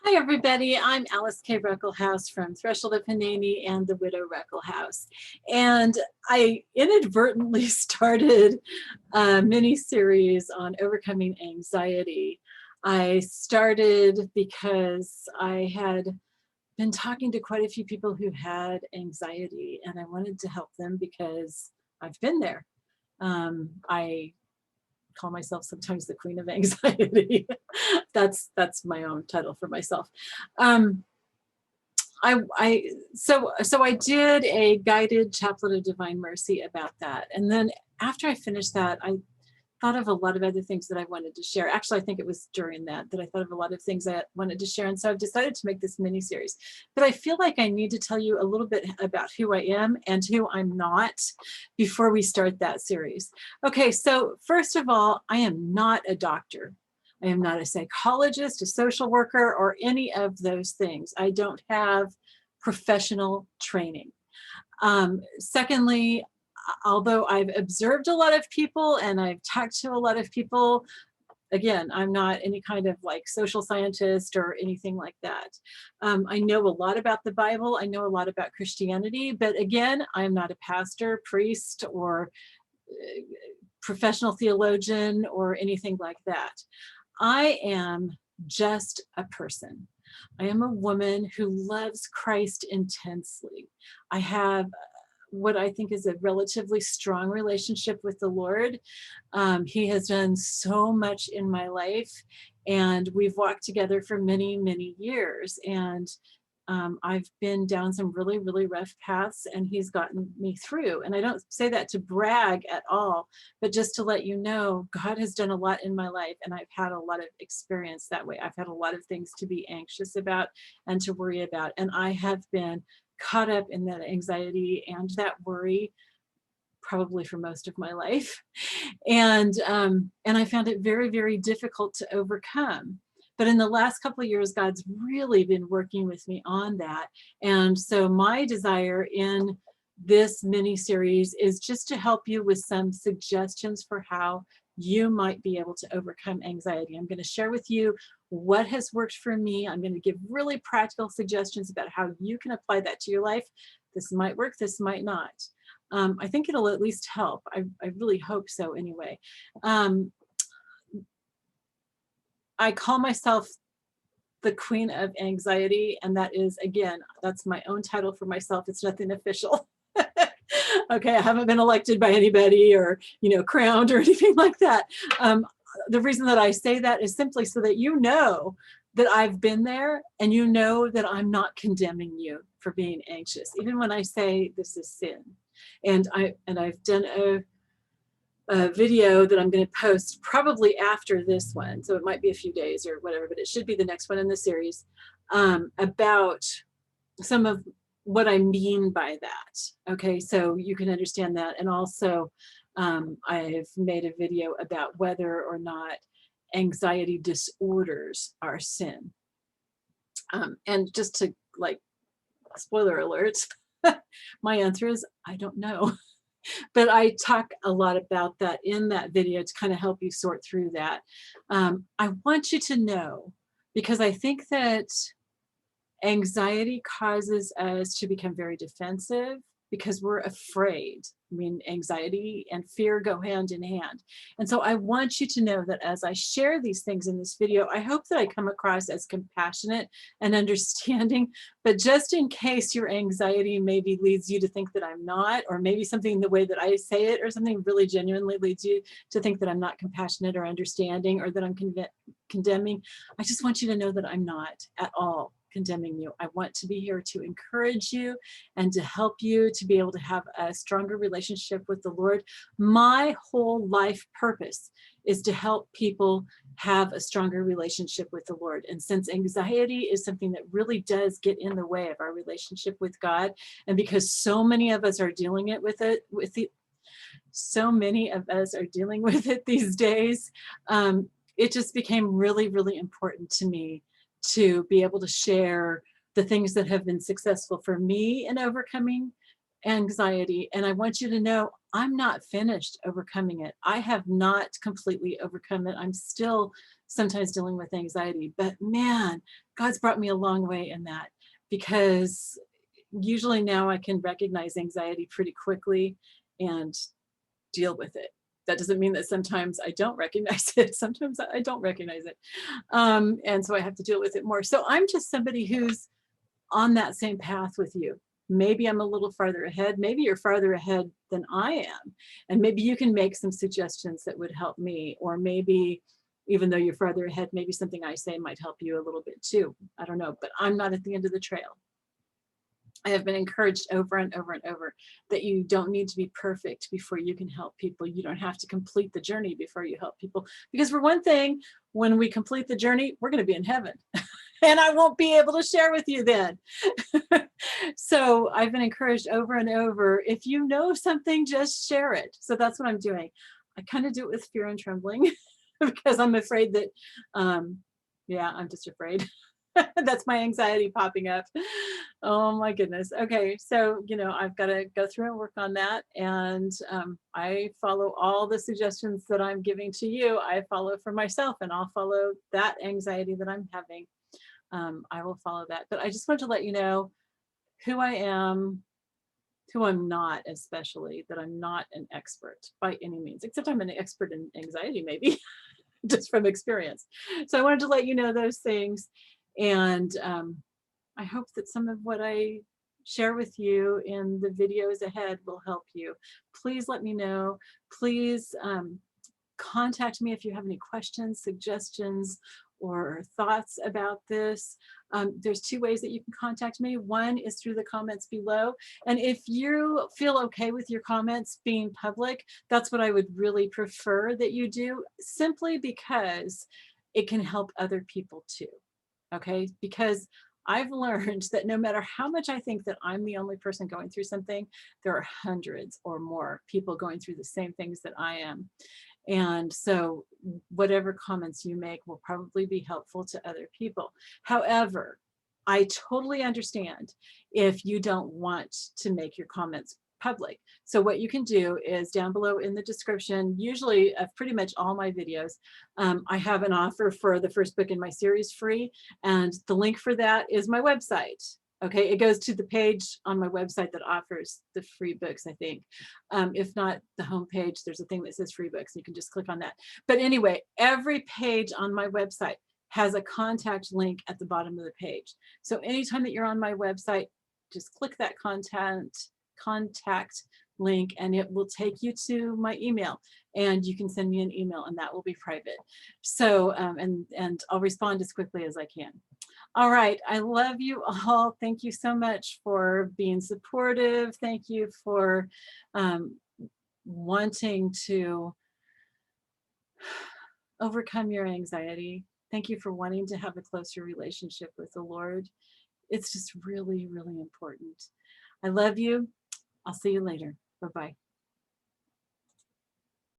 Hi, everybody. I'm Alice K. Ruckelhaus from Threshold of Hanani and the Widow Ruckelhaus. And I inadvertently started a mini series on overcoming anxiety. I started because I had been talking to quite a few people who had anxiety, and I wanted to help them because I've been there. I call myself sometimes the queen of anxiety. That's my own title for myself. Um, so I did a guided Chaplet of Divine Mercy about that, and then after I finished that, I thought of a lot of other things that I wanted to share. Actually, I think it was during that I thought of a lot of things I wanted to share, and so I've decided to make this mini series. But I feel like I need to tell you a little bit about who I am and who I'm not before we start that series. Okay, so first of all, I am not a doctor. I am not a psychologist, a social worker, or any of those things. I don't have professional training. Secondly, although I've observed a lot of people and I've talked to a lot of people, again, I'm not any kind of like social scientist or anything like that. I know a lot about the Bible. I know a lot about Christianity, but again, I'm not a pastor, priest, or professional theologian or anything like that. I am just a person. I am a woman who loves Christ intensely. I have what I think is a relatively strong relationship with the Lord. He has done so much in my life, and we've walked together for many, many years. And I've been down some really, really rough paths, and he's gotten me through. And I don't say that to brag at all, but just to let you know, God has done a lot in my life, and I've had a lot of experience that way. I've had a lot of things to be anxious about and to worry about. And I have been caught up in that anxiety and that worry probably for most of my life. And I found it very, very difficult to overcome. But in the last couple of years, God's really been working with me on that. And so my desire in this mini series is just to help you with some suggestions for how you might be able to overcome anxiety. I'm going to share with you what has worked for me. I'm going to give really practical suggestions about how you can apply that to your life. This might work, this might not. I think it'll at least help. I really hope so anyway. Um, I call myself the queen of anxiety, and that is, again, that's my own title for myself. It's nothing official. Okay, I haven't been elected by anybody or, crowned or anything like that. The reason that I say that is simply so that you know that I've been there, and you know that I'm not condemning you for being anxious, even when I say this is sin. And I've done a video that I'm going to post probably after this one, so it might be a few days or whatever, but it should be the next one in the series, about some of what I mean by that. Okay, so you can understand that. And also, I've made a video about whether or not anxiety disorders are sin. And just to, like, spoiler alert, my answer is I don't know. But I talk a lot about that in that video to kind of help you sort through that. I want you to know, because I think that anxiety causes us to become very defensive because we're afraid. I mean, anxiety and fear go hand in hand. And so I want you to know that as I share these things in this video, I hope that I come across as compassionate and understanding, but just in case your anxiety maybe leads you to think that I'm not, or maybe something in the way that I say it or something really genuinely leads you to think that I'm not compassionate or understanding, or that I'm condemning, I just want you to know that I'm not at all condemning you. I want to be here to encourage you and to help you to be able to have a stronger relationship with the Lord. My whole life purpose is to help people have a stronger relationship with the Lord. And since anxiety is something that really does get in the way of our relationship with God, and because so many of us are dealing so many of us are dealing with it these days, it just became really, really important to me to be able to share the things that have been successful for me in overcoming anxiety. And I want you to know I'm not finished overcoming it. I have not completely overcome it. I'm still sometimes dealing with anxiety. But man, God's brought me a long way in that, because usually now I can recognize anxiety pretty quickly and deal with it. That doesn't mean that sometimes I don't recognize it. Sometimes I don't recognize it. And so I have to deal with it more. So I'm just somebody who's on that same path with you. Maybe I'm a little farther ahead. Maybe you're farther ahead than I am. And maybe you can make some suggestions that would help me. Or maybe, even though you're farther ahead, maybe something I say might help you a little bit too. I don't know, but I'm not at the end of the trail. I have been encouraged over and over and over that you don't need to be perfect before you can help people. You don't have to complete the journey before you help people. Because for one thing, when we complete the journey, we're going to be in heaven. And I won't be able to share with you then. So I've been encouraged over and over, if you know something, just share it. So that's what I'm doing. I kind of do it with fear and trembling because I'm afraid that, yeah, I'm just afraid. That's my anxiety popping up. Oh my goodness. Okay. So, I've got to go through and work on that. And I follow all the suggestions that I'm giving to you. I follow for myself, and I'll follow that anxiety that I'm having. I will follow that. But I just want to let you know who I am, who I'm not, especially that I'm not an expert by any means, except I'm an expert in anxiety, maybe just from experience. So I wanted to let you know those things. And I hope that some of what I share with you in the videos ahead will help you. Please let me know. Please contact me if you have any questions, suggestions, or thoughts about this. There's two ways that you can contact me. One is through the comments below. And if you feel okay with your comments being public, that's what I would really prefer that you do, simply because it can help other people too. Okay, because I've learned that no matter how much I think that I'm the only person going through something, there are hundreds or more people going through the same things that I am. And so whatever comments you make will probably be helpful to other people. However, I totally understand if you don't want to make your comments public. So what you can do is down below in the description, usually of pretty much all my videos, I have an offer for the first book in my series free. And the link for that is my website. Okay, it goes to the page on my website that offers the free books, I think. If not the homepage, there's a thing that says free books. You can just click on that. But anyway, every page on my website has a contact link at the bottom of the page. So anytime that you're on my website, just click that contact link and it will take you to my email, and you can send me an email and that will be private. So and I'll respond as quickly as I can. All right, I love you all. Thank you so much for being supportive. Thank you for wanting to overcome your anxiety. Thank you for wanting to have a closer relationship with the Lord. It's just really, really important. I love you. I'll see you later. Bye-bye.